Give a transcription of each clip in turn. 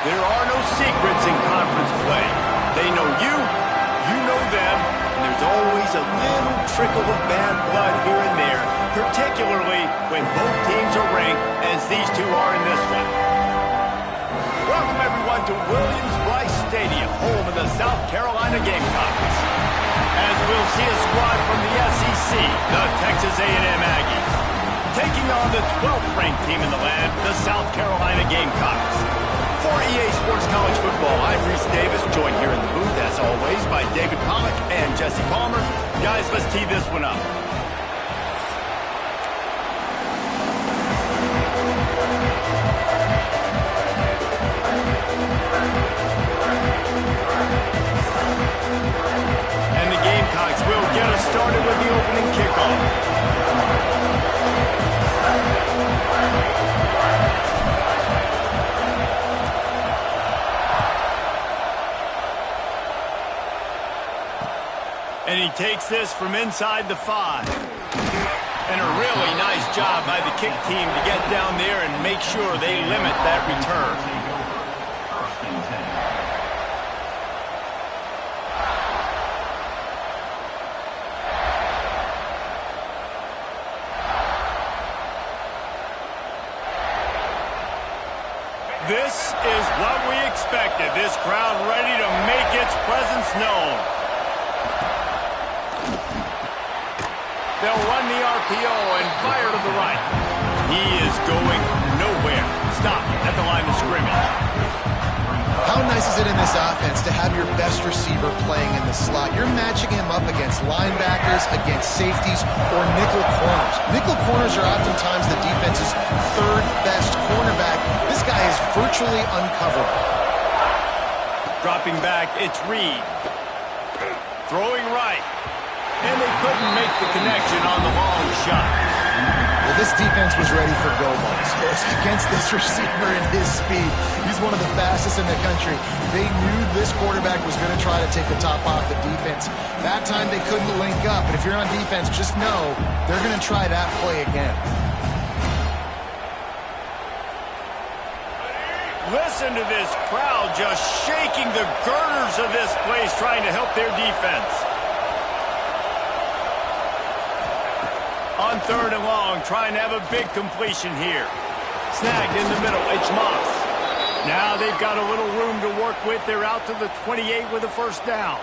There are no secrets in conference play. They know you, you know them, and there's always a little trickle of bad blood here and there, particularly when both teams are ranked, as these two are in this one. Welcome, everyone, to Williams-Brice Stadium, home of the South Carolina Gamecocks. As we'll see a squad from the SEC, the Texas A&M Aggies, taking on the 12th-ranked team in the land, the South Carolina Gamecocks. For EA Sports College Football, I'm Reese Davis, joined here in the booth, as always, by David Pollack and Jesse Palmer. Guys, let's tee this one up. And the Gamecocks will get us started with the opening kickoff. And he takes this from inside the 5. And a really nice job by the kick team to get down there and make sure they limit that return. This is what we expected. This crowd ready to make its presence known. They'll run the RPO and fire to the right. He is going nowhere. Stop at the line of scrimmage. How nice is it in this offense to have your best receiver playing in the slot? You're matching him up against linebackers, against safeties, or nickel corners. Nickel corners are oftentimes the defense's third best cornerback. This guy is virtually uncoverable. Dropping back, it's Reed. Throwing right. And they couldn't make the connection on the long shot. Well, this defense was ready for go balls. Against this receiver and his speed. He's one of the fastest in the country. They knew this quarterback was going to try to take the top off the defense. That time they couldn't link up. But if you're on defense, just know they're going to try that play again. Listen to this crowd just shaking the girders of this place, trying to help their defense. On 3rd and long, trying to have a big completion here. Snagged in the middle, it's Moss. Now they've got a little room to work with. They're out to the 28 with a first down.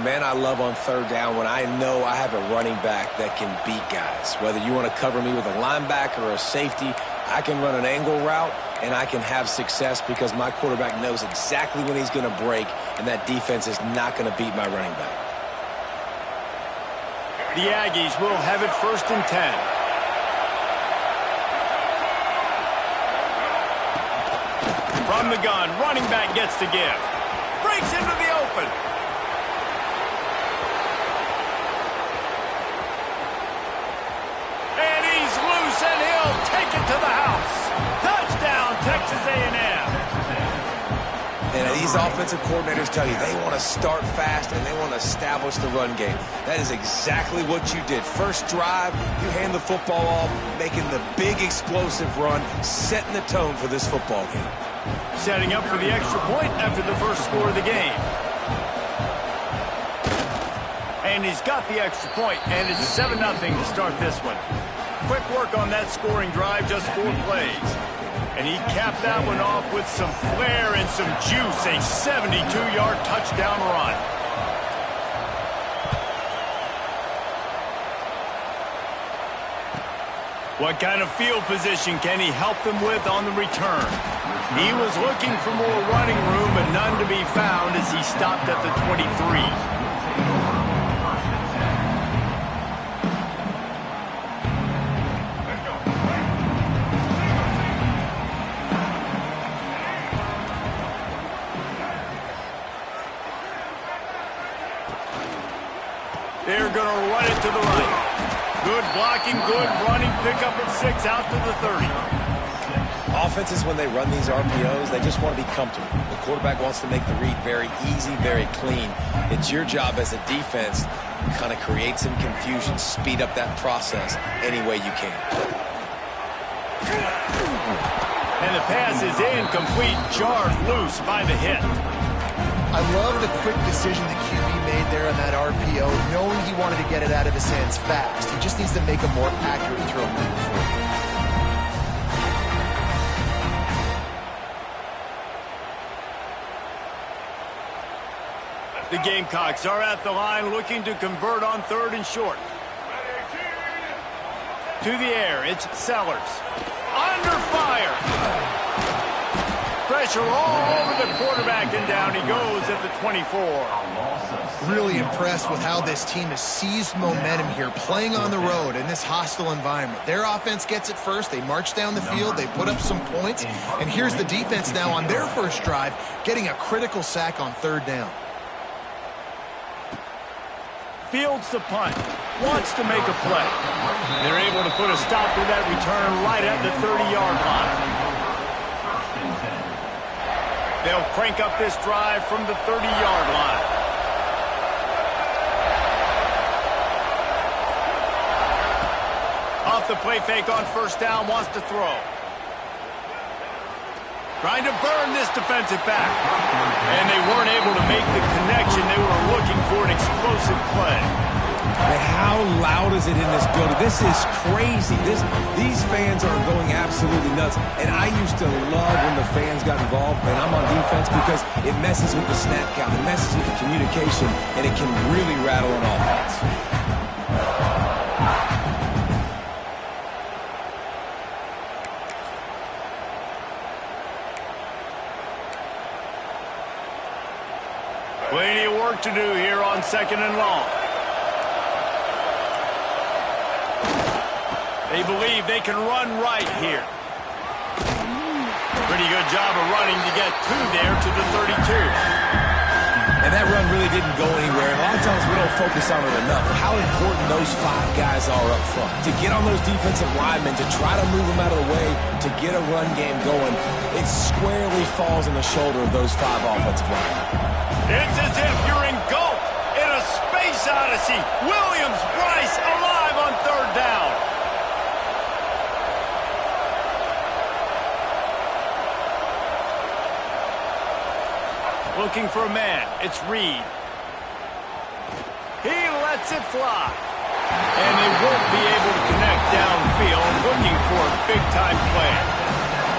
Man, I love on 3rd down when I know I have a running back that can beat guys. Whether you want to cover me with a linebacker or a safety, I can run an angle route, and I can have success because my quarterback knows exactly when he's going to break, and that defense is not going to beat my running back. The Aggies will have it 1st and 10. From the gun, running back gets the give. Breaks into the open. And he's loose, and he'll take it to the house. Touchdown, Texas A&M. And these offensive coordinators tell you they want to start fast and they want to establish the run game. That is exactly what you did. First drive, you hand the football off, making the big explosive run, setting the tone for this football game. Setting up for the extra point after the first score of the game. And he's got the extra point, and it's 7-0 to start this one. Quick work on that scoring drive, just 4 plays. And he capped that one off with some flair and some juice, a 72-yard touchdown run. What kind of field position can he help them with on the return? He was looking for more running room, but none to be found as he stopped at the 23. They're going to run it to the right. Good blocking, good running, pick up at 6, out to the 30. Offenses, when they run these RPOs, they just want to be comfortable. The quarterback wants to make the read very easy, very clean. It's your job as a defense to kind of create some confusion, speed up that process any way you can. And the pass is incomplete, jarred loose by the hit. I love the quick decision the QB made there on that RPO, knowing he wanted to get it out of his hands fast. He just needs to make a more accurate throw moving forward. The Gamecocks are at the line looking to convert on 3rd and short. To the air, it's Sellers. Under fire. Pressure all over the quarterback, and down he goes at the 24. Really impressed with how this team has seized momentum here, playing on the road in this hostile environment. Their offense gets it first. They march down the field. They put up some points. And here's the defense now on their first drive, getting a critical sack on 3rd down. Fields the punt, wants to make a play. They're able to put a stop to that return right at the 30-yard line. They'll crank up this drive from the 30-yard line. Off the play fake on 1st down, wants to throw. Trying to burn this defensive back. And they weren't able to make the connection. They were looking for an explosive play. Man, how loud is it in this building? This is crazy. These fans are going absolutely nuts. And I used to love when the fans got involved, and I'm on defense, because it messes with the snap count. It messes with the communication, and it can really rattle an offense. Plenty of work to do here on 2nd and long. They believe they can run right here. Pretty good job of running to get to there to the 32. And that run really didn't go anywhere. And a lot of times we don't focus on it enough. How important those 5 guys are up front. To get on those defensive linemen, to try to move them out of the way, to get a run game going, it squarely falls on the shoulder of those 5 offensive linemen. It's as if you're engulfed in a space odyssey. Williams-Brice alive on 3rd down. Looking for a man. It's Reed. He lets it fly. And they won't be able to connect downfield, looking for a big-time play.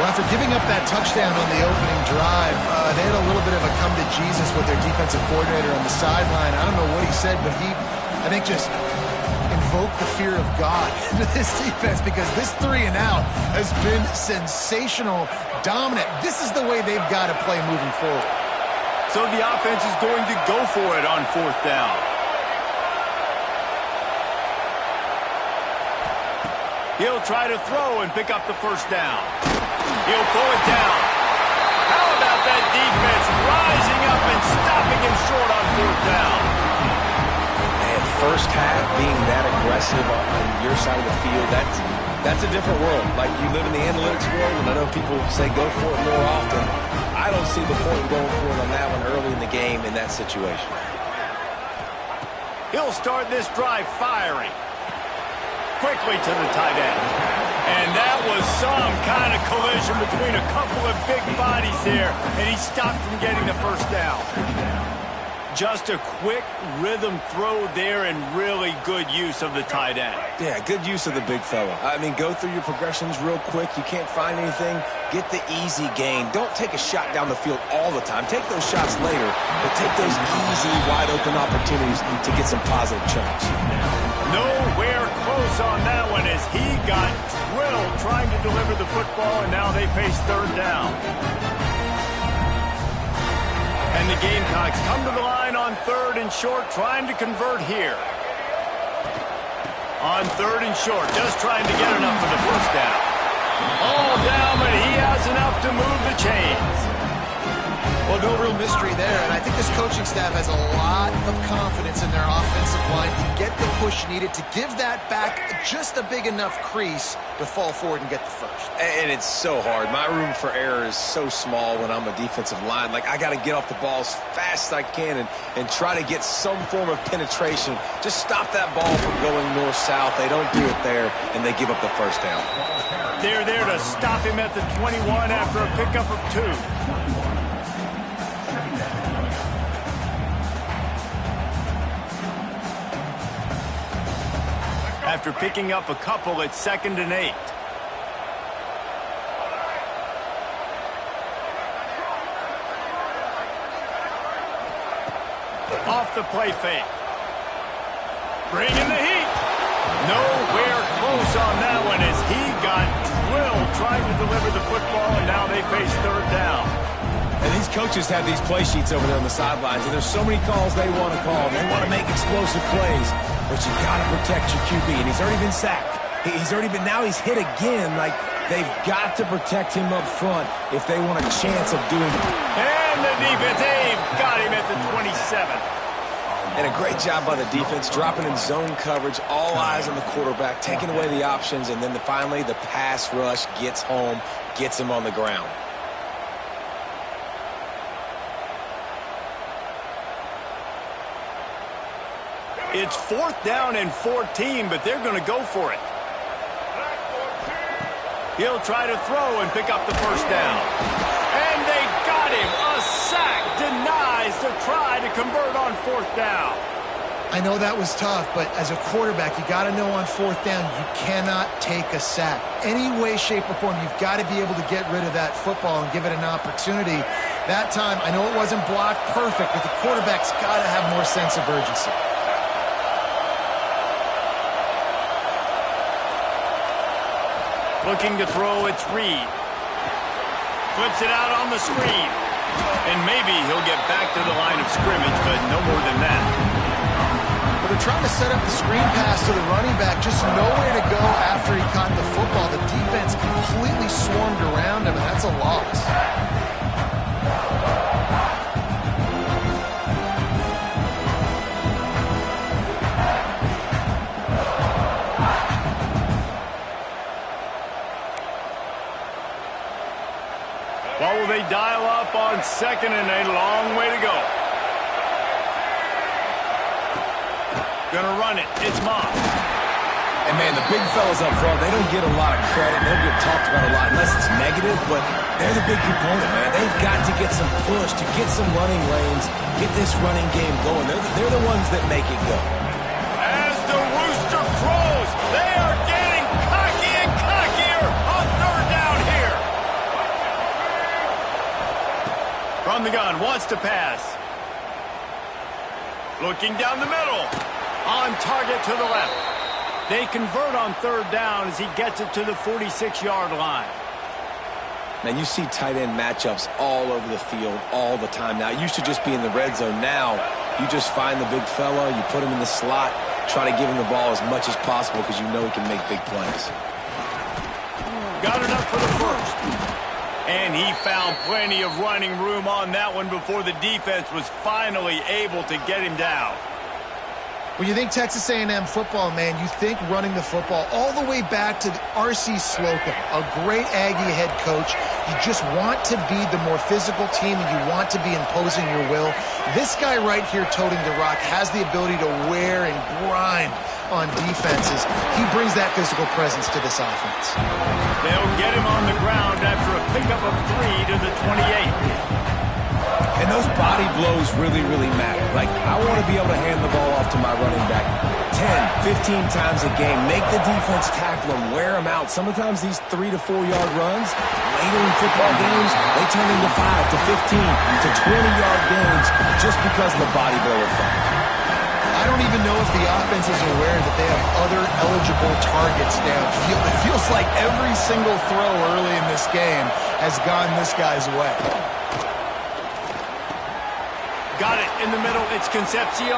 Well, after giving up that touchdown on the opening drive, they had a little bit of a come to Jesus with their defensive coordinator on the sideline. I don't know what he said, but he, I think, just invoked the fear of God into this defense, because this 3 and out has been sensational, dominant. This is the way they've got to play moving forward. So the offense is going to go for it on 4th down. He'll try to throw and pick up the 1st down. He'll pull it down. How about that defense rising up and stopping him short on 4th down? And first half being that aggressive on your side of the field, that's a different world. Like, you live in the analytics world, and I know people say go for it more often. I don't see the point in going for it on that one early in the game in that situation. He'll start this drive firing. Quickly to the tight end. And that was some kind of collision between a couple of big bodies there, and he stopped from getting the 1st down. Just a quick rhythm throw there, and really good use of the tight end. Yeah, good use of the big fella. I mean, go through your progressions real quick. You can't find anything, get the easy gain. Don't take a shot down the field all the time. Take those shots later, but take those easy, wide-open opportunities to get some positive chunks. Nowhere close on that one as he got drilled trying to deliver the football, and now they face 3rd down. And the Gamecocks come to the line on 3rd and short, trying to convert here. On 3rd and short, just trying to get enough for the 1st down. All down, but he has enough to move the chains. Well, no real mystery there, and I think this coaching staff has a lot of confidence in their offensive line to get the push needed to give that back just a big enough crease to fall forward and get the 1st. And it's so hard. My room for error is so small when I'm a defensive line. Like, I got to get off the ball as fast as I can and try to get some form of penetration. Just stop that ball from going north-south. They don't do it there, and they give up the 1st down. They're there to stop him at the 21 after a pickup of 2. After picking up a couple, it's 2nd and 8. Off the play fake. Bringing the heat. Nowhere close on that one as he got drilled trying to deliver the football, and now they face 3rd down. And these coaches have these play sheets over there on the sidelines, and there's so many calls they want to call. They want to make explosive plays, but you got to protect your QB, and he's already been sacked. Now he's hit again. Like, they've got to protect him up front if they want a chance of doing it. And the defense, they've got him at the 27. And a great job by the defense, dropping in zone coverage, all eyes on the quarterback, taking away the options, and then finally the pass rush gets home, gets him on the ground. It's 4th down and 14, but they're going to go for it. He'll try to throw and pick up the 1st down. And they got him. A sack denies the try to convert on 4th down. I know that was tough, but as a quarterback, you got to know on 4th down, you cannot take a sack. Any way, shape, or form, you've got to be able to get rid of that football and give it an opportunity. That time, I know it wasn't blocked perfect, but the quarterback's got to have more sense of urgency. Looking to throw, it's Reed. Flips it out on the screen. And maybe he'll get back to the line of scrimmage, but no more than that. But they're trying to set up the screen pass to the running back, just nowhere to go after he caught the football. The defense completely swarmed around him, and that's a loss. What will they dial up on 2nd and a long way to go? Gonna run it. It's Moss. And, man, the big fellas up front, they don't get a lot of credit. They don't get talked about a lot unless it's negative, but they're the big component, man. They've got to get some push, to get some running lanes, get this running game going. They're the ones that make it go. As the rooster crows, they are getting cocky and cockier on 3rd down here. From the gun, wants to pass. Looking down the middle. On target to the left. They convert on 3rd down as he gets it to the 46-yard line. Man, you see tight end matchups all over the field all the time now. It used to just be in the red zone. Now you just find the big fella, you put him in the slot, try to give him the ball as much as possible because you know he can make big plays. Got it up for the 1st. And he found plenty of running room on that one before the defense was finally able to get him down. When you think Texas A&M football, man, you think running the football all the way back to R.C. Slocum, a great Aggie head coach. You just want to be the more physical team, and you want to be imposing your will. This guy right here toting the rock has the ability to wear and grind on defenses. He brings that physical presence to this offense. They'll get him on the ground after a pickup of 3 to the 28. And those body blows really, really matter. Like, I want to be able to hand the ball off to my running back 10, 15 times a game. Make the defense tackle him, wear him out. Sometimes these 3 to 4 yard runs, later in football games, they turn into 5 to 15 to 20-yard games just because of the body blow effect. I don't even know if the offense is aware that they have other eligible targets downfield. It feels like every single throw early in this game has gone this guy's way. Got it in the middle. It's Concepcion.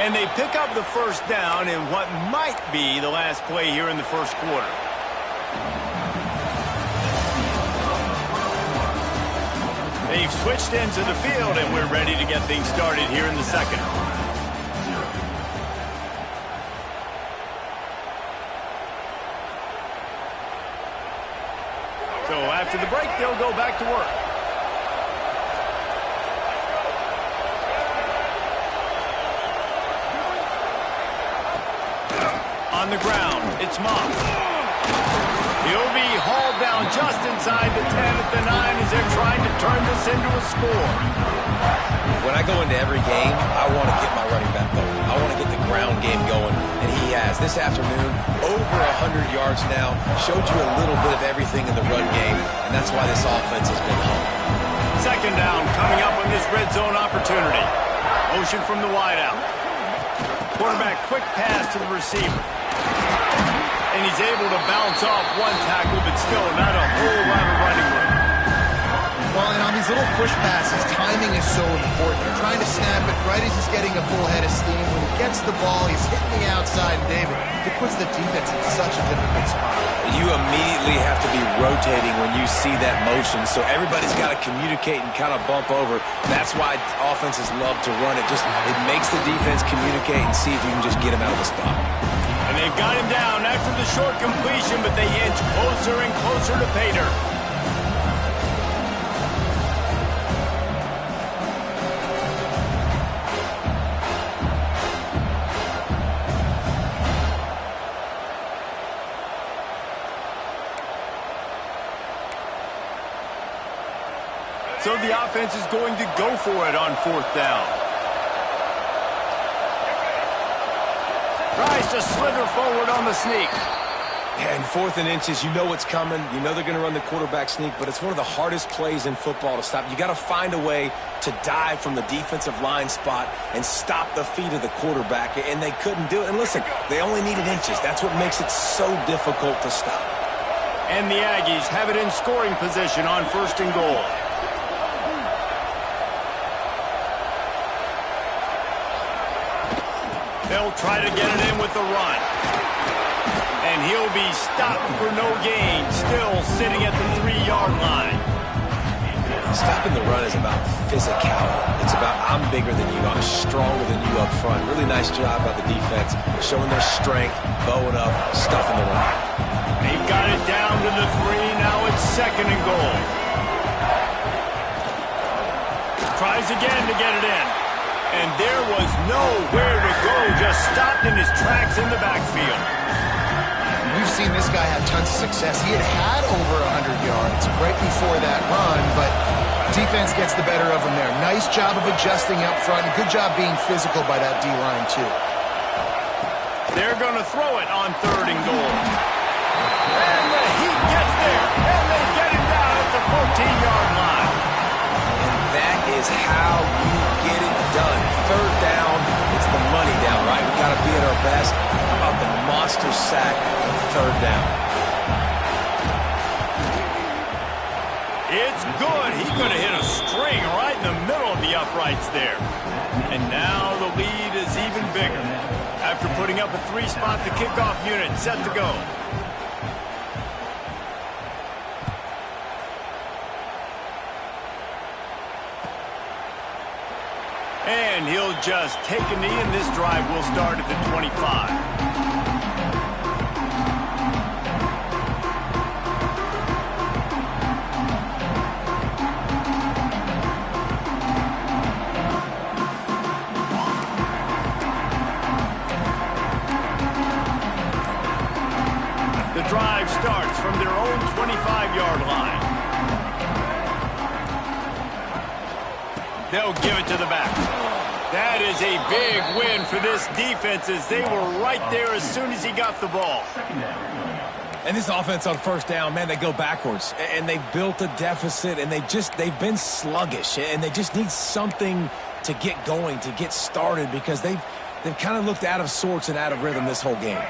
And they pick up the 1st down in what might be the last play here in the 1st quarter. They've switched into the field, and we're ready to get things started here in the 2nd. So after the break, they'll go back to work. On the ground, it's Moss. He'll be hauled down just inside the 10 at the 9 as they're trying to turn this into a score. When I go into every game, I want to get my running back going. I want to get the ground game going, and he has. This afternoon, over 100 yards now, showed you a little bit of everything in the run game, and that's why this offense has been hung. Second down coming up on this red zone opportunity. Motion from the wideout. Quarterback quick pass to the receiver. And he's able to bounce off one tackle, but still not a whole lot of running room. Well, and on these little push passes, timing is so important. You're trying to snap it right as he's getting a full head of steam. When he gets the ball, he's hitting the outside, and David, it puts the defense in such a difficult spot. You immediately have to be rotating when you see that motion, so everybody's got to communicate and kind of bump over. That's why offenses love to run it. It makes the defense communicate and see if you can just get him out of the spot. And they've got him down after the short completion, but they inch closer and closer to pay dirt. So the offense is going to go for it on fourth down. Tries to slither forward on the sneak. And 4th and inches, you know what's coming. You know they're going to run the quarterback sneak, but it's one of the hardest plays in football to stop. You got to find a way to dive from the defensive line spot and stop the feet of the quarterback, and they couldn't do it. And listen, they only needed inches. That's what makes it so difficult to stop. And the Aggies have it in scoring position on 1st and goal. They'll try to get it in with the run. And he'll be stopped for no gain, still sitting at the 3-yard line. Stopping the run is about physicality. It's about I'm bigger than you, I'm stronger than you up front. Really nice job by the defense, showing their strength, bowing up, stuffing the run. They've got it down to the 3, now it's 2nd and goal. Tries again to get it in. And there was nowhere to go, just stopped in his tracks in the backfield. We've seen this guy have tons of success. He had over 100 yards right before that run, but defense gets the better of him there. Nice job of adjusting up front, and good job being physical by that D-line, too. They're going to throw it on 3rd and goal. And the Heat gets there, and they get him down at the 14-yard line. And that is how you get it done. 3rd down, it's the money down, right? We've got to be at our best. How about the monster sack on 3rd down? It's good. He could have hit a string right in the middle of the uprights there. And now the lead is even bigger. After putting up a 3-spot, the kickoff unit set to go. And he'll just take a knee, and this drive will start at the 25. The drive starts from their own 25-yard line. They'll give it to the back. That is a big win for this defense as they were right there as soon as he got the ball. And this offense on 1st down, man, they go backwards. And they've built a deficit, and they've been sluggish. And they just need something to get going, to get started, because they've kind of looked out of sorts and out of rhythm this whole game.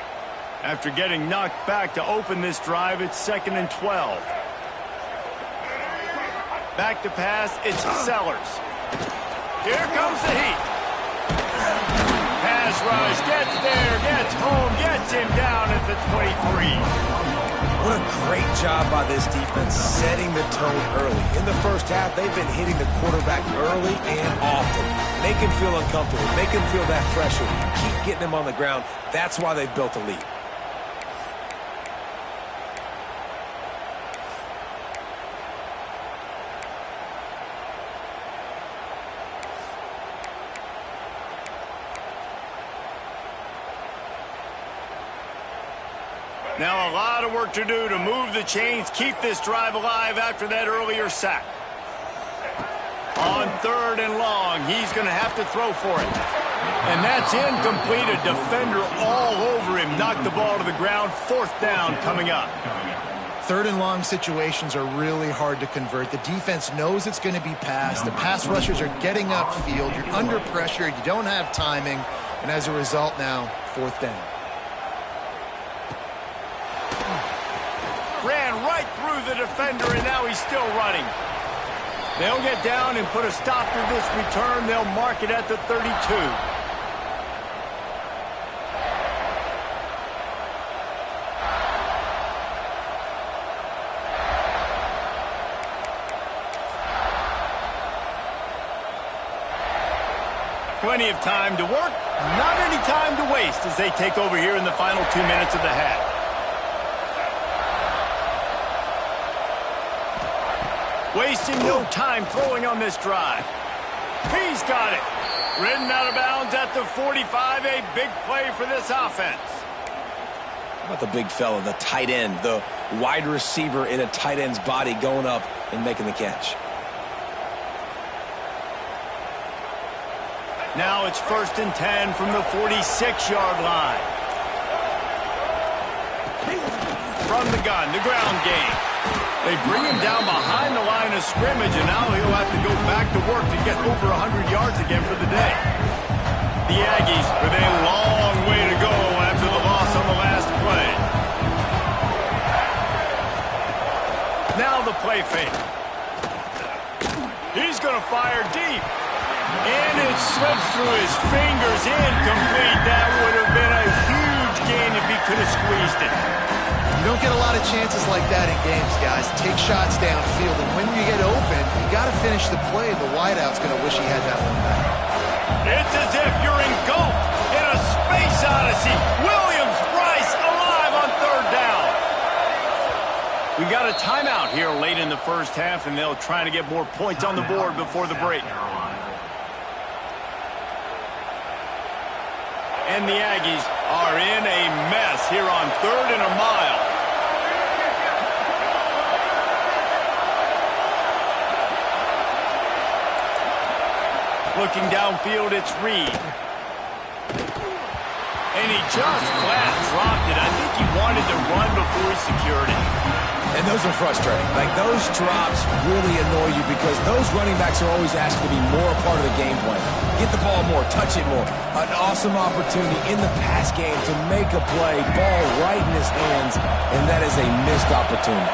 After getting knocked back to open this drive, it's 2nd and 12. Back to pass, it's Sellers. Here comes the Heat. Pass rush, gets there, gets home, gets him down at the 23. What a great job by this defense setting the tone early. In the first half, they've been hitting the quarterback early and often. Make him feel uncomfortable, make him feel that pressure, keep getting him on the ground. That's why they've built a lead. Now a lot of work to do to move the chains, keep this drive alive after that earlier sack. On 3rd and long, he's going to have to throw for it. And that's incomplete. A defender all over him. Knocked the ball to the ground. 4th down coming up. 3rd and long situations are really hard to convert. The defense knows it's going to be passed. The pass rushers are getting upfield. You're under pressure. You don't have timing. And as a result now, 4th down. Ran right through the defender, and now he's still running. They'll get down and put a stop to this return. They'll mark it at the 32. Plenty of time to work, not any time to waste as they take over here in the final 2 minutes of the half. Wasting no time throwing on this drive. He's got it. Ridden out of bounds at the 45. A big play for this offense. How about the big fella, the tight end, the wide receiver in a tight end's body going up and making the catch. Now it's 1st and 10 from the 46-yard line. From the gun, the ground game. They bring him down behind the line of scrimmage, and now he'll have to go back to work to get over 100 yards again for the day. The Aggies with a long way to go after the loss on the last play. Now the play fake. He's going to fire deep. And it slips through his fingers, incomplete. That would have been a huge gain if he could have squeezed it. You don't get a lot of chances like that in games, guys. Take shots downfield, and when you get open, you got to finish the play. The wideout's going to wish he had that one back. It's as if you're engulfed in a space odyssey. Williams-Brice alive on 3rd down. We got a timeout here late in the first half, and they'll try to get more points on the board before the break. And the Aggies are in a mess here on 3rd and a mile. Looking downfield, it's Reed. And he just flat dropped it. I think he wanted to run before he secured it. And those are frustrating. Like, those drops really annoy you because those running backs are always asked to be more a part of the game plan. Get the ball more, touch it more. An awesome opportunity in the pass game to make a play, ball right in his hands, and that is a missed opportunity.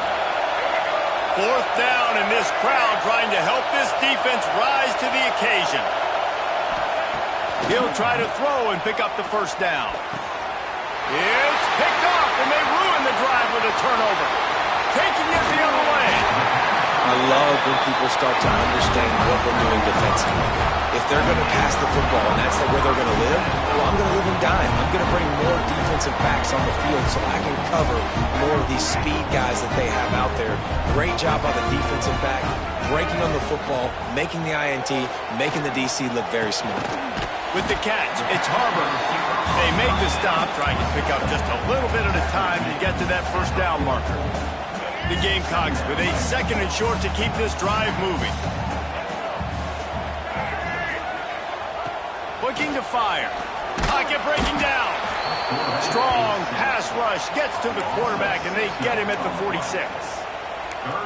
4th down, and this crowd trying to help this defense rise to the occasion. He'll try to throw and pick up the 1st down. It's picked off, and they ruin the drive with a turnover. Taking it the other way. I love when people start to understand what we're doing defensively. If they're going to pass the football and that's where they're going to live, well, I'm going to live and dime. I'm going to bring more defensive backs on the field so I can cover more of these speed guys that they have out there. Great job by the defensive back, breaking on the football, making the INT, making the DC look very smart. With the catch, it's Harbor. They make the stop, trying to pick up just a little bit at a time to get to that 1st down marker. The Gamecocks with a 2nd and short to keep this drive moving. Looking to fire. Pocket breaking down. Strong pass rush gets to the quarterback, and they get him at the 46.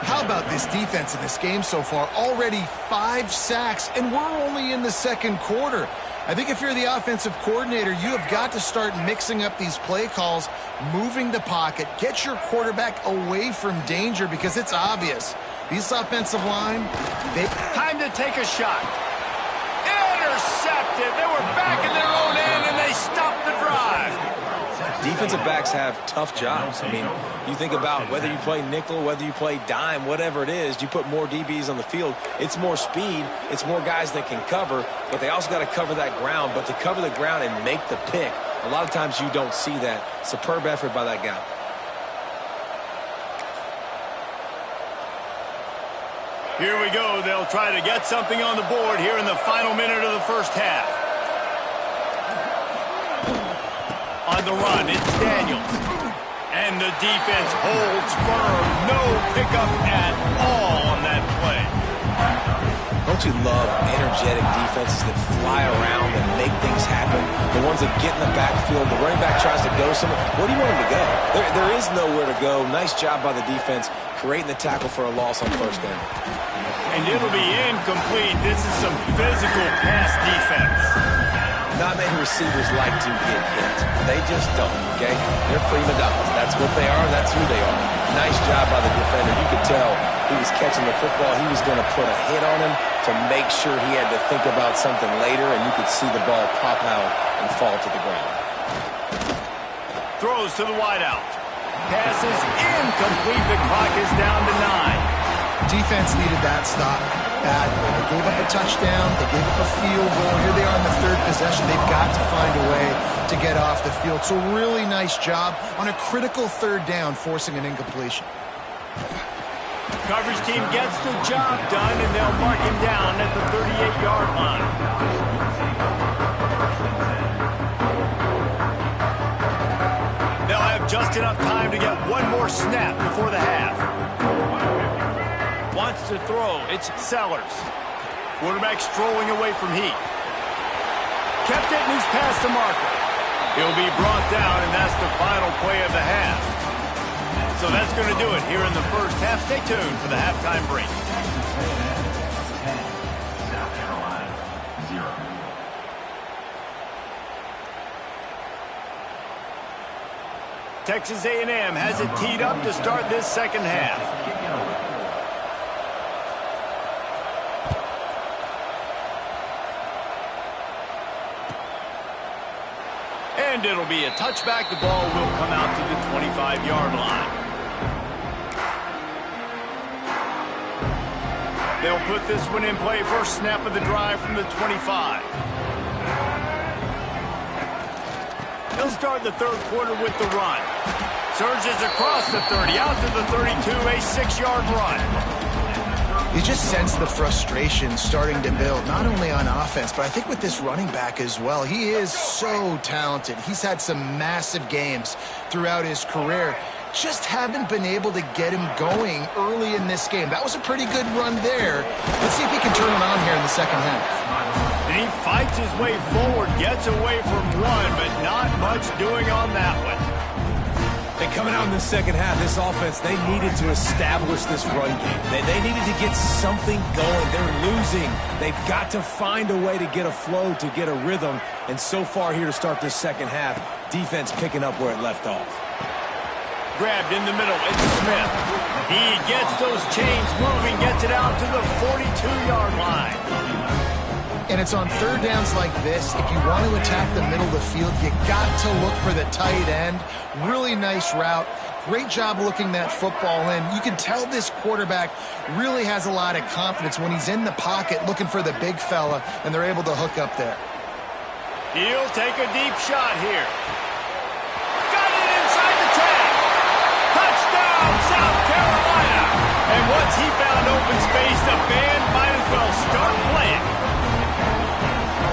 How about this defense in this game so far? Already 5 sacks, and we're only in the 2nd quarter. I think if you're the offensive coordinator, you have got to start mixing up these play calls, moving the pocket, get your quarterback away from danger because it's obvious. These offensive line, Time to take a shot. Intercepted. They were back in their own end, and they stopped the drive. Defensive backs have tough jobs. I mean, you think about whether you play nickel, whether you play dime, whatever it is, you put more DBs on the field. It's more speed. It's more guys that can cover, but they also got to cover that ground. But to cover the ground and make the pick, a lot of times you don't see that. Superb effort by that guy. Here we go. They'll try to get something on the board here in the final minute of the first half. On the run, it's Daniels. And the defense holds firm. No pickup at all on that play. Don't you love energetic defenses that fly around and make things happen? The ones that get in the backfield, the running back tries to go somewhere. Where do you want him to go? There is nowhere to go. Nice job by the defense creating the tackle for a loss on first down. And it'll be incomplete. This is some physical pass defense. Not many receivers like to get hit. They just don't, okay? They're prima donnas. That's what they are. That's who they are. Nice job by the defender. You could tell he was catching the football. He was going to put a hit on him to make sure he had to think about something later, and you could see the ball pop out and fall to the ground. Throws to the wideout. Pass is incomplete. The clock is down to 9. Defense needed that stop badly. They gave up a touchdown. They gave up a field goal. Here they are in the third possession. They've got to find a way to get off the field. So really nice job on a critical third down, forcing an incompletion. Coverage team gets the job done, and they'll mark him down at the 38-yard line. They'll have just enough time to get one more snap before the half. Wants to throw. It's Sellers. Quarterback strolling away from Heat. Kept it, and he's past the marker. He'll be brought down, and that's the final play of the half. So that's going to do it here in the first half. Stay tuned for the halftime break. South Carolina, 0. Texas A&M has it teed up to start this second half. And it'll be a touchback. The ball will come out to the 25-yard line. They'll put this one in play. First snap of the drive from the 25. He'll start the third quarter with the run. Surges across the 30, out to the 32, a 6-yard run. You just sense the frustration starting to build, not only on offense, but I think with this running back as well. He is so talented. He's had some massive games throughout his career. Just haven't been able to get him going early in this game. That was a pretty good run there. Let's see if he can turn it on here in the second half. And he fights his way forward, gets away from one, but not much doing on that one. And coming out in the second half, this offense, they needed to establish this run game. They needed to get something going. They're losing. They've got to find a way to get a flow, to get a rhythm. And so far here to start this second half, defense picking up where it left off. Grabbed in the middle, it's Smith. He gets those chains moving, gets it out to the 42-yard line. And it's on third downs like this. If you want to attack the middle of the field, you got to look for the tight end. Really nice route. Great job looking that football in. You can tell this quarterback really has a lot of confidence when he's in the pocket looking for the big fella, and they're able to hook up there. He'll take a deep shot here. Got it inside the 10. Touchdown, South Carolina. And once he found open space, the band might as well start playing.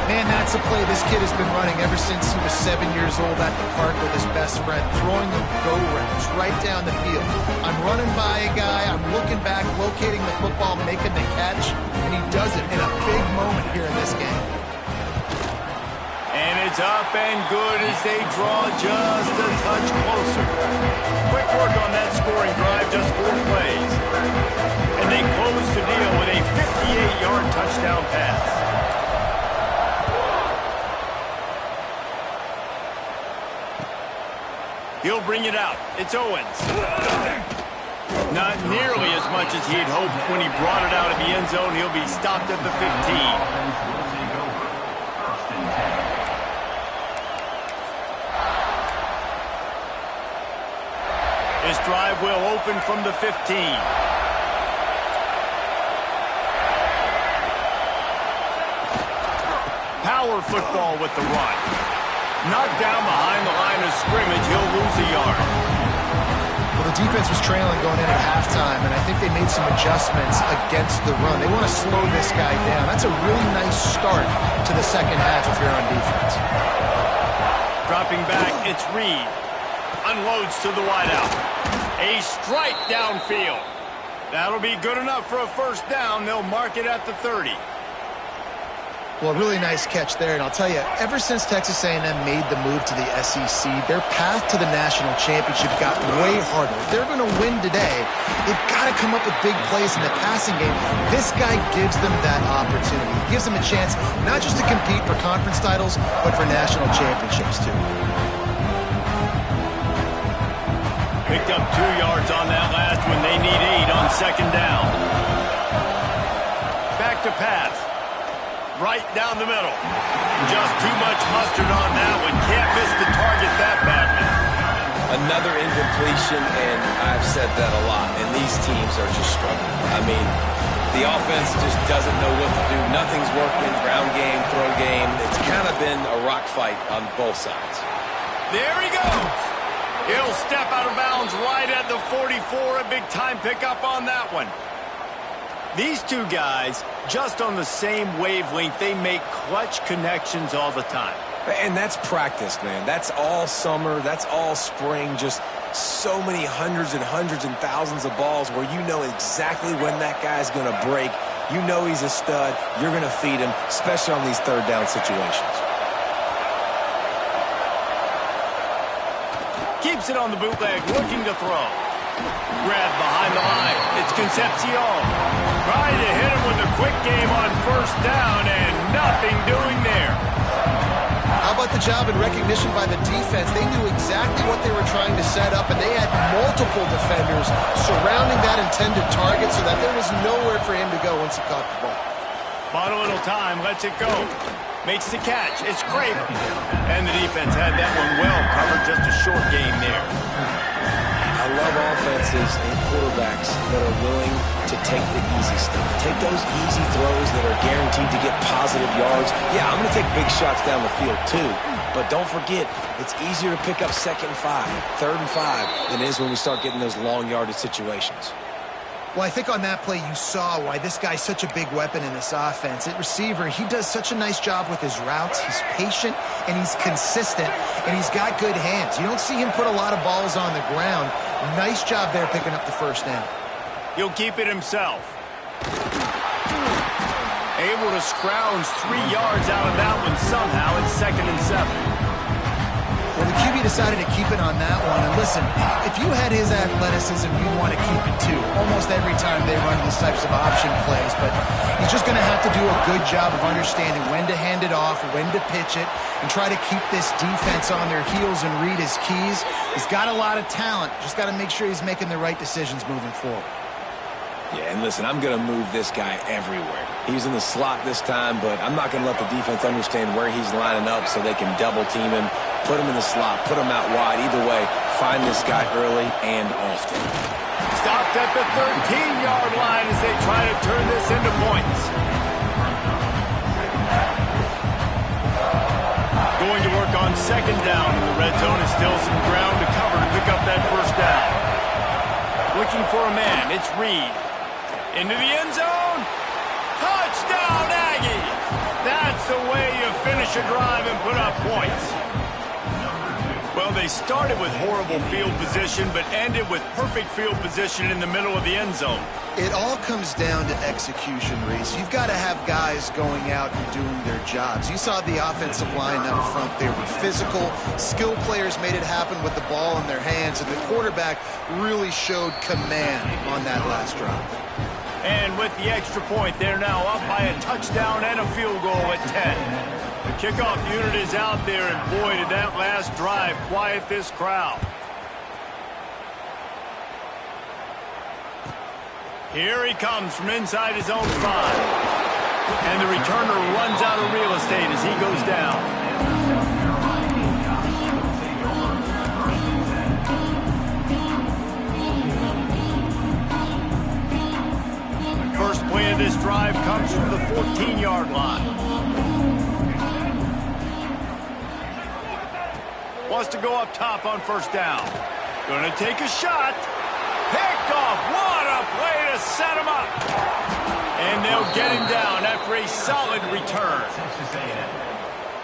Man, that's a play this kid has been running ever since he was 7 years old at the park with his best friend, throwing them go routes right down the field. I'm running by a guy, I'm looking back, locating the football, making the catch, and he does it in a big moment here in this game. And it's up and good as they draw just a touch closer. Quick work on that scoring drive, just 4 plays. And they close the deal with a 58-yard touchdown pass. He'll bring it out. It's Owens. Not nearly as much as he had hoped when he brought it out of the end zone. He'll be stopped at the 15. This drive will open from the 15. Power football with the run. Knocked down behind the line of scrimmage, he'll lose a yard. Well, the defense was trailing going in at halftime, and I think they made some adjustments against the run. They want to slow this guy down. That's a really nice start to the second half if you're on defense. Dropping back, it's Reed. unloads to the wideout. A strike downfield. That'll be good enough for a first down. They'll mark it at the 30. Well, really nice catch there, and I'll tell you, ever since Texas A&M made the move to the SEC, their path to the national championship got way harder. If they're going to win today, they've got to come up with big plays in the passing game. This guy gives them that opportunity. He gives them a chance not just to compete for conference titles, but for national championships, too. Picked up 2 yards on that last one. They need 8 on second down. Back to pass. Right down the middle. Just too much mustard on that one. Can't miss the target that badly. Another incompletion, and I've said that a lot, and these teams are just struggling. I mean, the offense just doesn't know what to do. Nothing's working. Ground game, throw game. It's kind of been a rock fight on both sides. There he goes. He'll step out of bounds right at the 44. A big time pickup on that one. These two guys, just on the same wavelength, they make clutch connections all the time. And that's practice, man. That's all summer. That's all spring. Just so many hundreds and thousands of balls where you know exactly when that guy's going to break. You know he's a stud. You're going to feed him, especially on these third down situations. Keeps it on the bootleg, looking to throw. Grab behind the line. It's Concepcion. Trying to hit him with a quick game on first down, and nothing doing there. How about the job and recognition by the defense? They knew exactly what they were trying to set up, and they had multiple defenders surrounding that intended target so that there was nowhere for him to go once he caught the ball. Bought a little time, lets it go. Makes the catch. It's Craven. And the defense had that one well covered. Just a short game there. I love offenses and quarterbacks that are willing to take the easy stuff. Take those easy throws that are guaranteed to get positive yards. Yeah, I'm going to take big shots down the field too. But don't forget, it's easier to pick up 2nd and 5, 3rd and 5 than it is when we start getting those long yardage situations. Well, I think on that play you saw why this guy's such a big weapon in this offense. At receiver, he does such a nice job with his routes. He's patient, and he's consistent, and he's got good hands. You don't see him put a lot of balls on the ground. Nice job there picking up the first down. He'll keep it himself. Able to scrounge 3 yards out of that one somehow. It's 2nd and 7. Well, the QB decided to keep it on that one. And listen, if you had his athleticism, you'd want to keep it too. Almost every time they run these types of option plays. But he's just going to have to do a good job of understanding when to hand it off, when to pitch it, and try to keep this defense on their heels and read his keys. He's got a lot of talent. Just got to make sure he's making the right decisions moving forward. Yeah, and listen, I'm going to move this guy everywhere. He's in the slot this time, but I'm not going to let the defense understand where he's lining up so they can double team him, put him in the slot, put him out wide. Either way, find this guy early and often. Stopped at the 13-yard line as they try to turn this into points. Going to work on 2nd down in the red zone, and still some ground to cover to pick up that first down. Looking for a man, it's Reed. Into the end zone. Touchdown, Aggie! That's the way you finish a drive and put up points. Well, they started with horrible field position, but ended with perfect field position in the middle of the end zone. It all comes down to execution, Reese. You've got to have guys going out and doing their jobs. You saw the offensive line up front. They were physical. Skilled players made it happen with the ball in their hands, and the quarterback really showed command on that last drive. And with the extra point, they're now up by a touchdown and a field goal at 10. The kickoff unit is out there, and boy, did that last drive quiet this crowd. Here he comes from inside his own 5. And the returner runs out of real estate as he goes down. First play of this drive comes from the 14-yard line. Wants to go up top on first down. Gonna take a shot. Picked off. What a play to set him up. And they'll get him down after a solid return.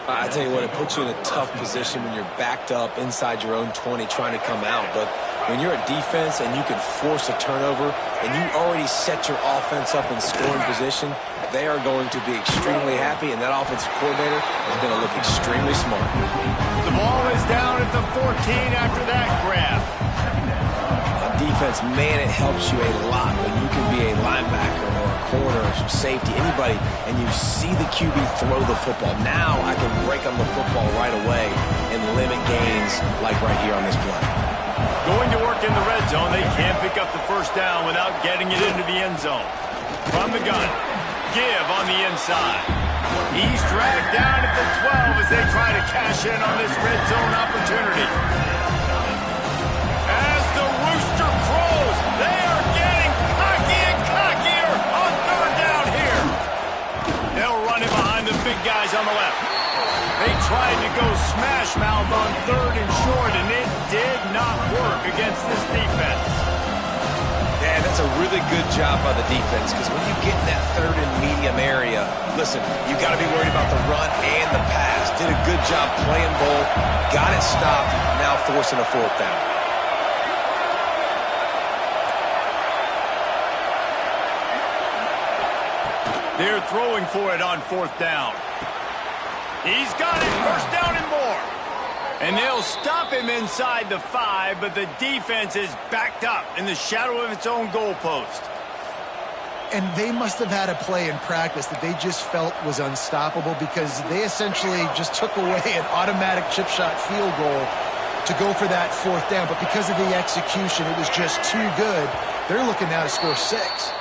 I tell you what, it puts you in a tough position when you're backed up inside your own 20 trying to come out. But when you're a defense and you can force a turnover and you already set your offense up in scoring position, they are going to be extremely happy, and that offensive coordinator is going to look extremely smart. The ball is down at the 14 after that grab. On defense, man, it helps you a lot when you can be a linebacker or a corner or some safety, anybody, and you see the QB throw the football. Now I can break on the football right away and limit gains like right here on this play. Going to work in the red zone, they can't pick up the first down without getting it into the end zone. From the gun, give on the inside. He's dragged down at the 12 as they try to cash in on this red zone opportunity. As the rooster crows, they are getting cocky and cockier on third down here. They'll run it behind the big guys on the left. They tried to go smash mouth on third and short, and it did not work against this defense. Yeah, that's a really good job by the defense, because when you get in that third and medium area, listen, you got to be worried about the run and the pass. Did a good job playing both, got it stopped, now forcing a fourth down. They're throwing for it on fourth down. He's got it, first down and more. And they'll stop him inside the 5, but the defense is backed up in the shadow of its own goalpost. And they must have had a play in practice that they just felt was unstoppable, because they essentially just took away an automatic chip shot field goal to go for that fourth down. But because of the execution, it was just too good. They're looking now to score 6.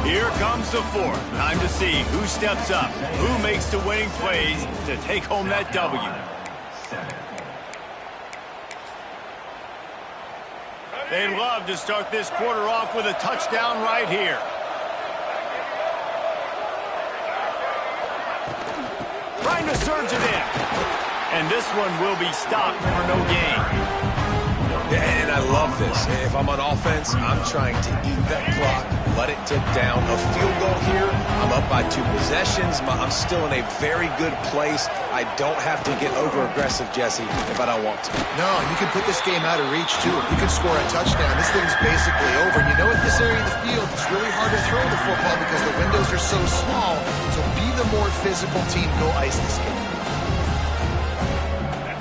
Here comes the fourth. Time to see who steps up, who makes the winning plays to take home that W. They'd love to start this quarter off with a touchdown right here. Trying to surge it in. And this one will be stopped for no gain. And I love this. If I'm on offense, I'm trying to eat that clock, let it tick down. A field goal here, I'm up by 2 possessions. I'm still in a very good place. I don't have to get over-aggressive, Jesse, if I don't want to. No, and you can put this game out of reach, too. If you can score a touchdown, this thing's basically over. And you know, at this area of the field, it's really hard to throw the football because the windows are so small. So be the more physical team. Go ice this game.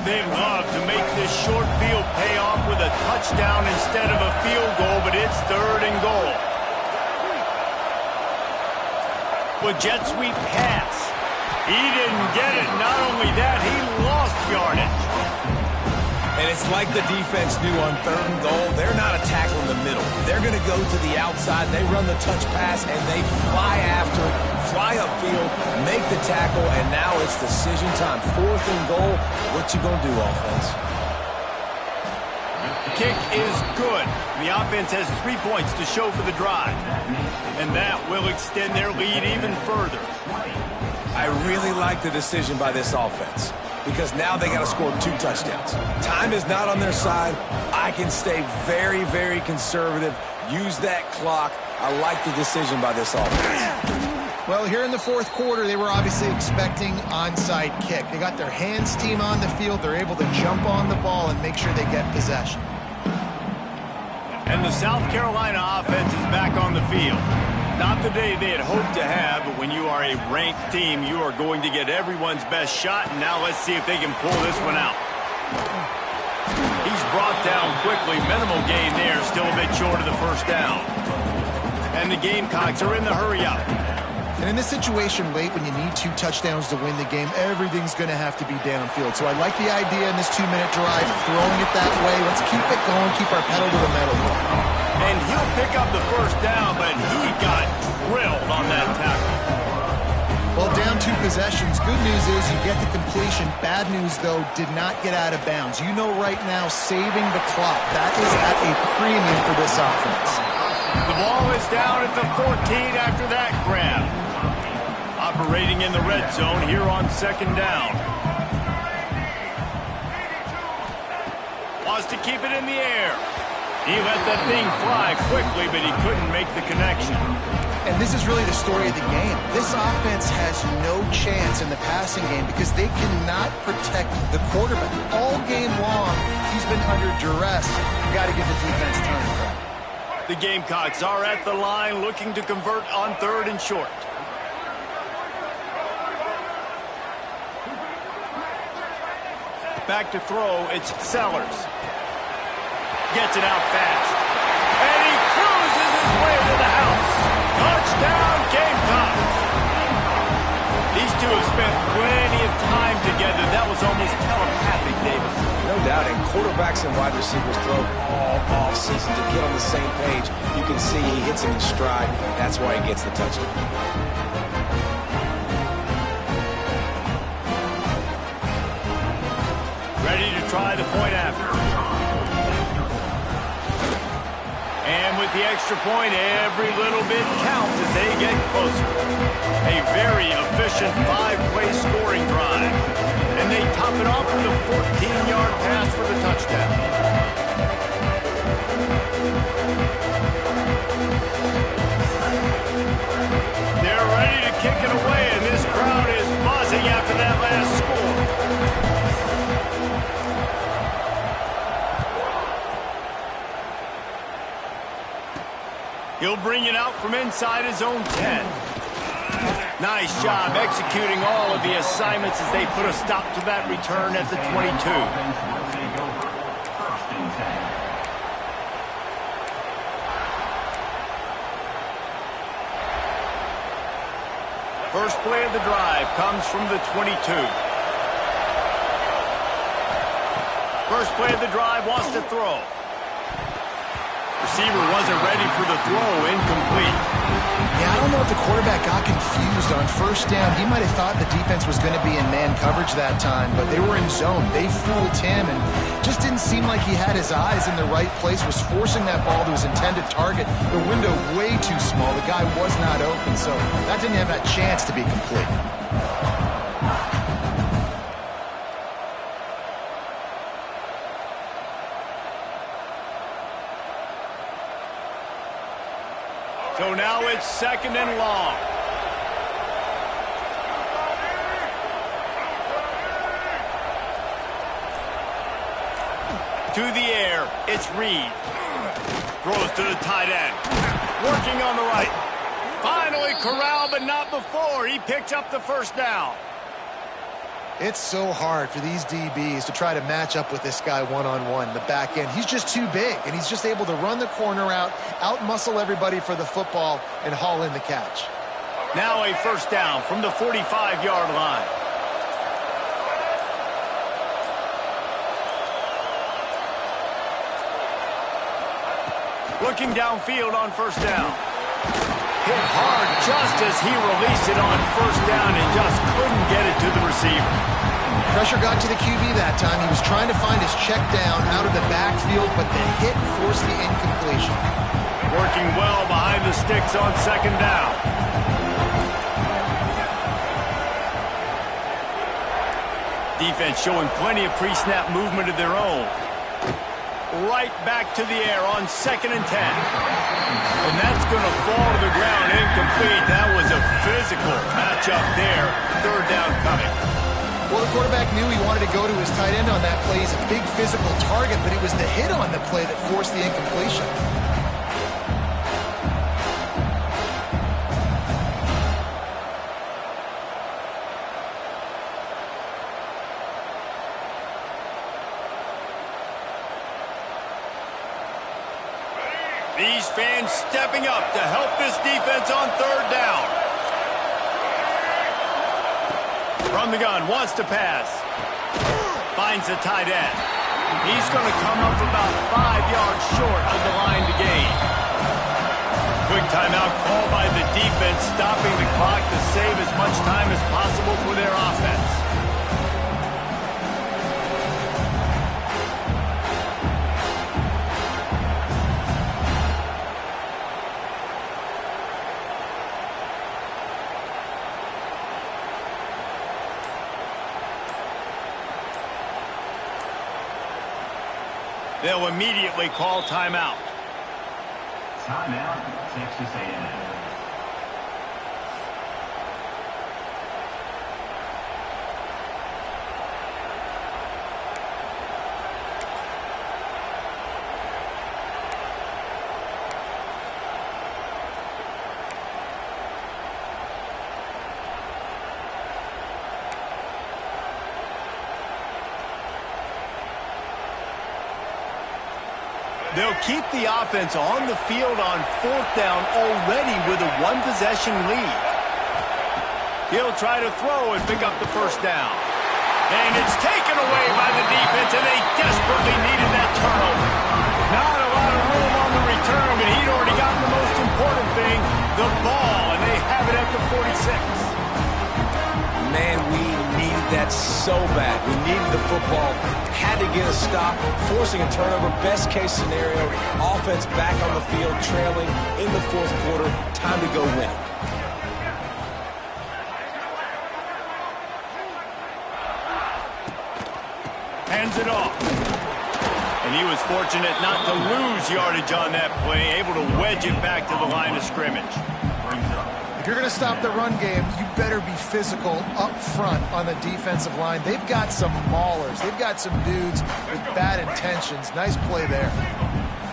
They love to make this short field pay off with a touchdown instead of a field goal, but it's third and goal. With jet sweep pass. He didn't get it. Not only that, he lost yardage. And it's like the defense knew on third and goal. They're not attacking the middle. They're going to go to the outside. They run the touch pass, and they fly after it, fly upfield, make the tackle, and now it's decision time. Fourth and goal. What you going to do, offense? Kick is good. The offense has 3 points to show for the drive. And that will extend their lead even further. I really like the decision by this offense, because now they got to score 2 touchdowns. Time is not on their side. I can stay very, very conservative, use that clock. I like the decision by this offense. Well, here in the fourth quarter, they were obviously expecting onside kick. They got their hands team on the field. They're able to jump on the ball and make sure they get possession. And the South Carolina offense is back on the field. Not the day they had hoped to have, but when you are a ranked team, you are going to get everyone's best shot. And now let's see if they can pull this one out. He's brought down quickly. Minimal gain there, still a bit short of the first down. And the Gamecocks are in the hurry up. And in this situation late, when you need 2 touchdowns to win the game, everything's going to have to be downfield. So I like the idea in this 2-minute drive, throwing it that way. Let's keep it going, keep our pedal to the metal. And he'll pick up the first down, but he got drilled on that tackle. Well, down 2 possessions. Good news is you get the completion. Bad news, though, did not get out of bounds. You know right now, saving the clock, that is at a premium for this offense. The ball is down at the 14 after that grab. Operating in the red zone here on second down. Wants to keep it in the air. He let that thing fly quickly, but he couldn't make the connection. And this is really the story of the game. This offense has no chance in the passing game because they cannot protect the quarterback. All game long, he's been under duress. You got to give the defense time. The Gamecocks are at the line looking to convert on 3rd and short. Back to throw, it's Sellers. Gets it out fast. And he cruises his way to the house. Touchdown, Gamecocks! These two have spent plenty of time together. That was almost telepathic, David. No doubt, and quarterbacks and wide receivers throw all off-season to get on the same page. You can see he hits him in stride. That's why he gets the touchdown. Ready to try the point after. And with the extra point, every little bit counts as they get closer. A very efficient 5-play scoring drive. And they top it off with a 14-yard pass for the touchdown. They're ready to kick it away, and this crowd is buzzing after that last score. He'll bring it out from inside his own 10. Nice job executing all of the assignments as they put a stop to that return at the 22. First play of the drive comes from the 22. First play of the drive wants to throw. Receiver wasn't ready for the throw, incomplete. Yeah, I don't know if the quarterback got confused on first down. He might have thought the defense was going to be in man coverage that time, but they were in zone. They fooled him and just didn't seem like he had his eyes in the right place, was forcing that ball to his intended target. The window way too small. The guy was not open, so that didn't have that chance to be complete. So now it's 2nd and long. To the air, it's Reed. Throws to the tight end. Working on the right. Finally corralled, but not before. He picks up the first down. It's so hard for these DBs to try to match up with this guy one-on-one in the back end. He's just too big, and he's just able to run the corner out-muscle everybody for the football, and haul in the catch. Now a first down from the 45-yard line. Looking downfield on first down. Hit hard just as he released it on first down and just couldn't get it to the receiver. Pressure got to the QB that time. He was trying to find his check down out of the backfield, but the hit forced the incompletion. Working well behind the sticks on 2nd down. Defense showing plenty of pre-snap movement of their own. Right back to the air on 2nd and 10. And that's going to fall to the ground incomplete. That was a physical matchup there. 3rd down coming. Well, the quarterback knew he wanted to go to his tight end on that play. He's a big physical target, but it was the hit on the play that forced the incompletion. These fans stepping up to help this defense on 3rd down. From the gun, wants to pass. Finds the tight end. He's going to come up about 5 yards short of the line to gain. Quick timeout call by the defense, stopping the clock to save as much time as possible for their offense. They'll immediately call timeout. Timeout, Texas A&M. They'll keep the offense on the field on 4th down already with a one-possession lead. He'll try to throw and pick up the first down. And it's taken away by the defense, and they desperately needed that turnover. Not a lot of room on the return, but he'd already gotten the most important thing, the ball, and they have it at the 46. Man, we needed that so bad. We needed the football, had to get a stop, forcing a turnover, best case scenario, offense back on the field, trailing in the 4th quarter, time to go win it. Hands it off. And he was fortunate not to lose yardage on that play, able to wedge it back to the line of scrimmage. If you're going to stop the run game, you better be physical up front on the defensive line. They've got some maulers. They've got some dudes with bad intentions. Nice play there.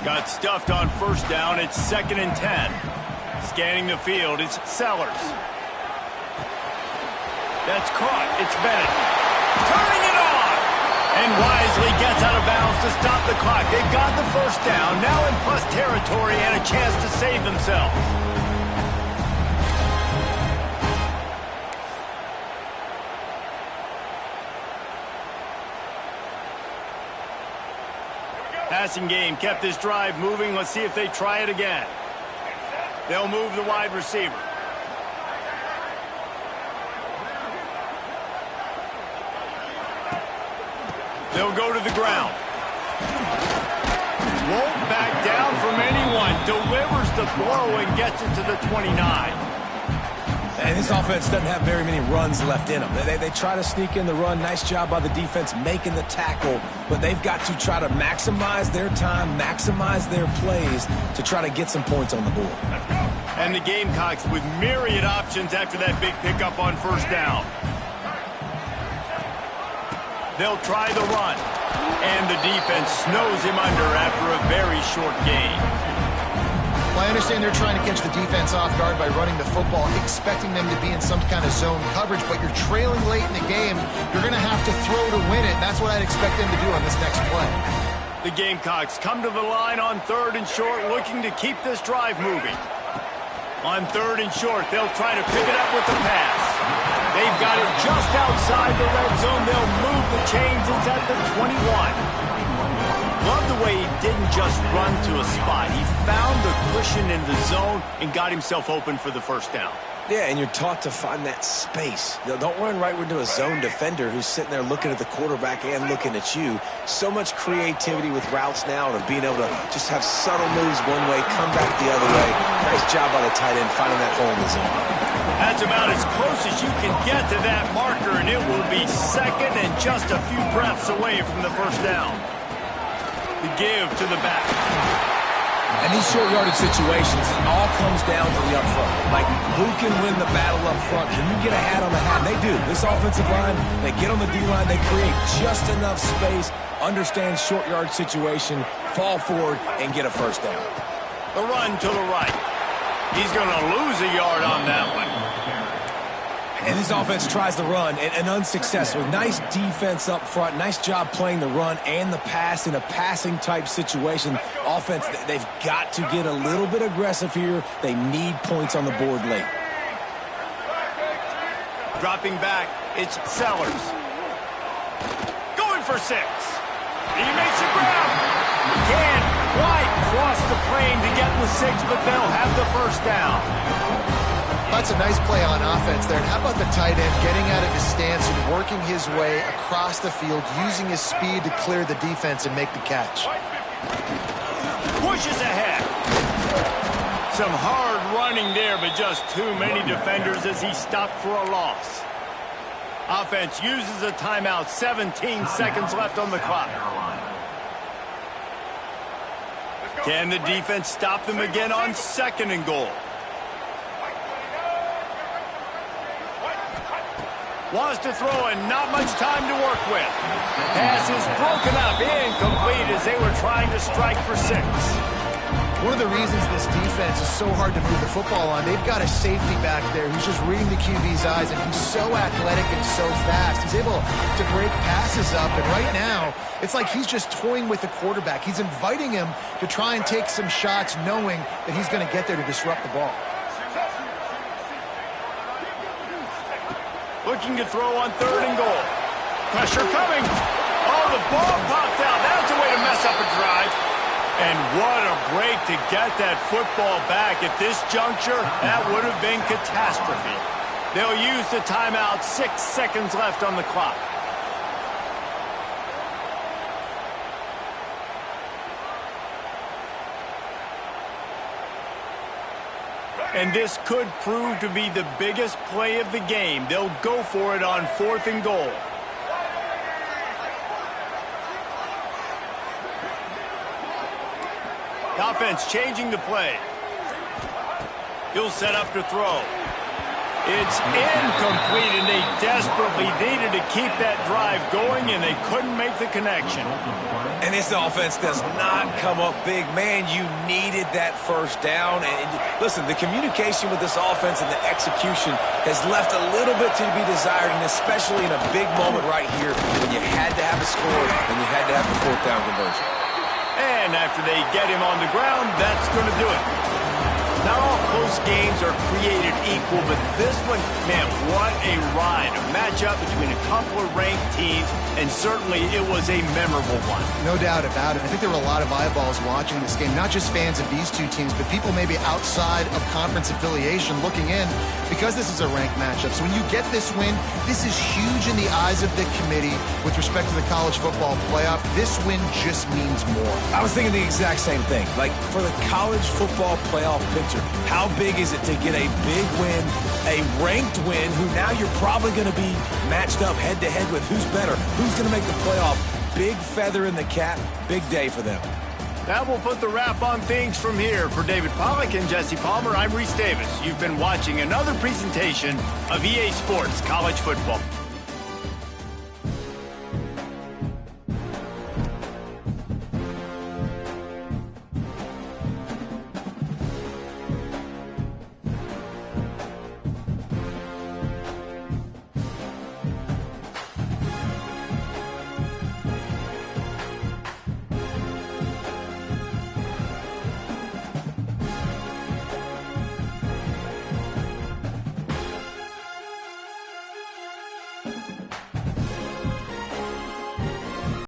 Got stuffed on 1st down. It's 2nd and 10. Scanning the field, it's Sellers. That's caught. It's Bennett. Turning it on! And wisely gets out of bounds to stop the clock. They've got the 1st down, now in plus territory and a chance to save themselves. Passing game kept this drive moving. Let's see if they try it again. They'll move the wide receiver. They'll go to the ground. Won't back down from anyone. Delivers the blow and gets it to the 29. And this offense doesn't have very many runs left in them. They try to sneak in the run. Nice job by the defense making the tackle. But they've got to try to maximize their time, maximize their plays to try to get some points on the board. And the Gamecocks with myriad options after that big pickup on 1st down. They'll try the run. And the defense snows him under after a very short gain. Well, I understand they're trying to catch the defense off guard by running the football, expecting them to be in some kind of zone coverage, but you're trailing late in the game. You're going to have to throw to win it. That's what I'd expect them to do on this next play. The Gamecocks come to the line on 3rd and short, looking to keep this drive moving. On 3rd and short, they'll try to pick it up with the pass. They've got it just outside the red zone. They'll move the chains. It's at the 21. Love the way he didn't just run to a spot. He found the cushion in the zone and got himself open for the 1st down. Yeah, and you're taught to find that space. Don't run right into a zone defender who's sitting there looking at the quarterback and looking at you. So much creativity with routes now and being able to just have subtle moves one way, come back the other way. Nice job by the tight end finding that hole in the zone. That's about as close as you can get to that marker, and it will be 2nd and just a few breaths away from the 1st down. The give to the back. And these short yardage situations, it all comes down to the up front. Like, who can win the battle up front? Can you get a hat on the hat? They do. This offensive line, they get on the D-line, they create just enough space, understand short yard situation, fall forward, and get a 1st down. The run to the right. He's going to lose a yard on that one. And this offense tries to run and unsuccessful. Nice defense up front. Nice job playing the run and the pass in a passing-type situation. Offense, they've got to get a little bit aggressive here. They need points on the board late. Dropping back, it's Sellers. Going for 6. He makes a grab. Can't quite cross the plane to get the 6, but they'll have the 1st down. That's a nice play on offense there. And how about the tight end getting out of his stance and working his way across the field, using his speed to clear the defense and make the catch. Pushes ahead. Some hard running there, but just too many defenders as he stopped for a loss. Offense uses a timeout. 17 seconds left on the clock. Can the defense stop them again on 2nd and goal? Wants to throw and not much time to work with. Pass is broken up, incomplete as they were trying to strike for 6. One of the reasons this defense is so hard to move the football on, they've got a safety back there who's just reading the QB's eyes, and he's so athletic and so fast. He's able to break passes up, and right now, it's like he's just toying with the quarterback. He's inviting him to try and take some shots, knowing that he's going to get there to disrupt the ball. Looking to throw on 3rd and goal. Pressure coming. Oh, the ball popped out. That's a way to mess up a drive. And what a break to get that football back. At this juncture, that would have been catastrophe. They'll use the timeout. 6 seconds left on the clock. And this could prove to be the biggest play of the game. They'll go for it on 4th and goal. Offense changing the play. He'll set up to throw. It's incomplete, and they desperately needed to keep that drive going, and they couldn't make the connection. And this offense does not come up big. Man, you needed that 1st down. And listen, the communication with this offense and the execution has left a little bit to be desired, and especially in a big moment right here when you had to have a score and you had to have the 4th down conversion. And after they get him on the ground, that's going to do it. Not all close games are created equal, but this one, man, what a ride. A matchup between a couple of ranked teams, and certainly it was a memorable one. No doubt about it. I think there were a lot of eyeballs watching this game, not just fans of these two teams, but people maybe outside of conference affiliation looking in, because this is a ranked matchup. So when you get this win, this is huge in the eyes of the committee with respect to the college football playoff. This win just means more. I was thinking the exact same thing. Like, for the college football playoff picture, how big is it to get a big win, a ranked win, who now you're probably going to be matched up head-to-head with who's better, who's going to make the playoff. Big feather in the cap, big day for them. That will put the wrap on things from here. For David Pollack and Jesse Palmer, I'm Reese Davis. You've been watching another presentation of EA Sports College Football.